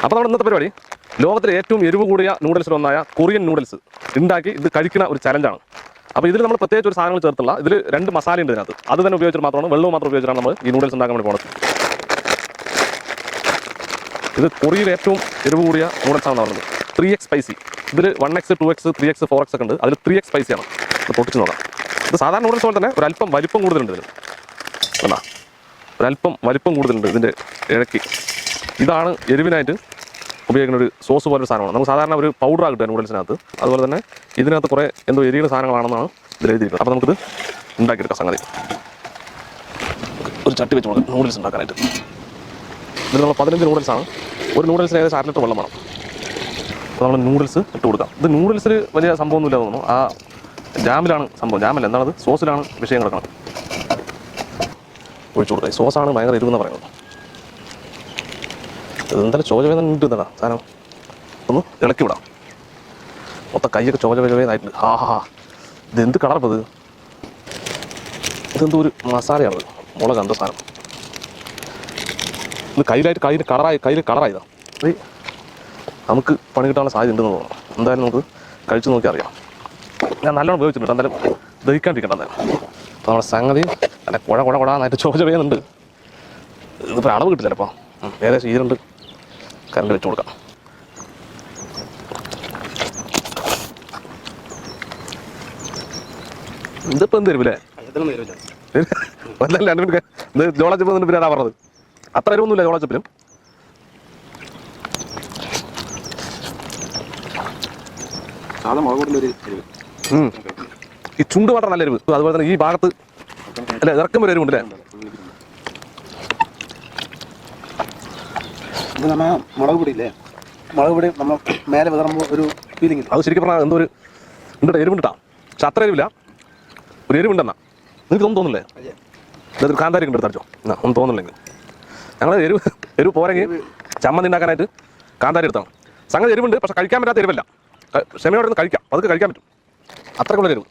അപ്പോൾ നമ്മുടെ ഇന്നത്തെ പരിപാടി ലോകത്തിലെ ഏറ്റവും എരിവ് കൂടിയ നൂഡിൽസിലൊന്നായ കൊറിയൻ നൂഡിൽസ് ഉണ്ടാക്കി ഇത് കഴിക്കുന്ന ഒരു ചലഞ്ചാണ്. അപ്പോൾ ഇതിൽ നമ്മൾ പ്രത്യേകിച്ച് ഒരു സാധനങ്ങൾ ചേർത്തുള്ള ഇതിൽ 2 മസാല ഉണ്ട് ഇതിനകത്ത്. അത് തന്നെ ഉപയോഗിച്ചിട്ട് മാത്രമാണ്, വെള്ളവും മാത്രം ഉപയോഗിച്ചിട്ടാണ് നമ്മൾ ഈ നൂഡിൽസ് ഉണ്ടാക്കാൻ വേണ്ടി പോകുന്നത്. ഇത് കൊറിയയിൽ ഏറ്റവും എരിവ് കൂടിയ നൂഡിൽസാണെന്ന് പറയുന്നത്. 3x spicy. ഇതിൽ 1x 2x 3x 4x ഒക്കെ ഉണ്ട്. അതിൽ 3x സ്പൈസിയാണ്. ഇത് പൊട്ടിച്ച് നോക്കാം. ഇത് സാധാരണ നൂഡിൽസ് പോലെ തന്നെ ഒരല്പം വലിപ്പം കൂടുതലുണ്ട് ഇതിൽ. എന്നാ ഒരല്പം വലിപ്പം കൂടുതലുണ്ട് ഇതിൻ്റെ ഇഴയ്ക്ക്. ഇതാണ് എരിവിനായിട്ട് ഉപയോഗിക്കുന്ന ഒരു സോസ് പോലൊരു സാധനമാണ്. നമുക്ക് സാധാരണ ഒരു പൗഡറാണ് കിട്ടുക നൂഡിൽസിനകത്ത്. അതുപോലെ തന്നെ ഇതിനകത്ത് കുറേ എന്തോ എരിയുന്ന സാധനങ്ങളാണെന്നാണ് ഇതിൽ എഴുതിയിരിക്കുന്നത്. അപ്പോൾ നമുക്കിത് ഉണ്ടാക്കിയെടുക്കാം. സംഗതി ഒരു ചട്ടി വെച്ച് കൊടുക്കും നൂഡിൽസ് ഉണ്ടാക്കാനായിട്ട്. ഇതിൽ നമ്മൾ 15 നൂഡിൽസാണ്. ഒരു നൂഡിൽസിന് ഏകദേശം 1 ലിറ്റർ വെള്ളം വേണം. അപ്പോൾ നമ്മൾ നൂഡിൽസ് ഇട്ട് കൊടുക്കാം. ഇത് നൂഡിൽസിൽ വലിയ സംഭവമൊന്നുമില്ല തോന്നുന്നു. ആ ജാമിലാണ് സംഭവം. ജാമല്ല, എന്താണത്, സോസിലാണ് വിഷയം കിടക്കണം. ഒഴിച്ചു കൊടുക്കുക. സോസാണ് ഭയങ്കര എരിവെന്ന് പറയുന്നത്. ഇതെന്തായാലും ചോജവേദന ഇട്ടാ സാധനം. ഒന്ന് ഇളക്കി വിടാം. മൊത്തം കൈയൊക്കെ ചോജവേദനായിട്ടുണ്ട്. ഇതെന്ത് കളറപ്പോൾ ഇത്? ഇതെന്തോ ഒരു മസാലയാണത്, മുളക് എന്തോ സാധനം. ഇത് കയ്യിൽ കളറായതാ. അത് നമുക്ക് പണി കിട്ടാനുള്ള സാധ്യത ഉണ്ടെന്ന് തോന്നുന്നു. എന്തായാലും നമുക്ക് കഴിച്ച് നോക്കി അറിയാം. ഞാൻ നല്ലോണം ഉപയോഗിച്ചിട്ടുണ്ട്. എന്തായാലും ദഹിക്കാണ്ടിരിക്കണ്ട. എന്തായാലും അപ്പോൾ നമ്മുടെ സംഗതി നല്ല കുഴന്നായിട്ട് ചോജവേദനുണ്ട്. ഇതിപ്പോൾ അളവ് കിട്ടില്ല. അപ്പോൾ ഏകദേശം 2 കറണ്ട് വെച്ച് കൊടുക്കാം. ഇതിപ്പോൾ എന്ത് തരുമില്ലേ? അല്ല, 2 മിനിറ്റ്. ഇത് ജോളച്ചപ്പ് എന്നിട്ട് പിന്നെ പറഞ്ഞത് അത്ര എരിവൊന്നുമില്ല ജോളച്ചപ്പിലും. ഈ ചുണ്ട് മാത്രം നല്ല എരിവ്. അതുപോലെ തന്നെ ഈ ഭാഗത്ത് അല്ലേ ഇറക്കം ഒരു എരിവുണ്ടല്ലേ? മുളക് പൊടിയില്ലേ, മുളക് പൊടി നമ്മൾ മേലെ വിതറുമ്പോൾ ഒരു ഫീലിംഗ്. അത് ശരിക്കും പറഞ്ഞാൽ എന്തോ ഒരു ഉണ്ട്, എരിവുണ്ടാ. പക്ഷെ അത്ര എരിവില്ല, ഒരു എരിവുണ്ടെന്നാ. നിങ്ങൾക്ക് ഒന്നും തോന്നില്ലേ? ഇതൊരു കാന്താരിക്ക് ഉണ്ട്, എടുത്തടിച്ചോ. ഒന്നും തോന്നില്ലെങ്കിൽ ഞങ്ങൾ എരിവ് പോരെങ്കിൽ ചമ്മന്തി ഉണ്ടാക്കാനായിട്ട് കാന്താരി എടുത്താണ്. സംഗതി എരിവുണ്ട്, പക്ഷെ കഴിക്കാൻ പറ്റാത്ത എരിവല്ല. ക്ഷമയോടെ ഒന്ന് കഴിക്കാം. അതൊക്കെ കഴിക്കാൻ പറ്റും. അത്രയ്ക്കുള്ള എരിവ്.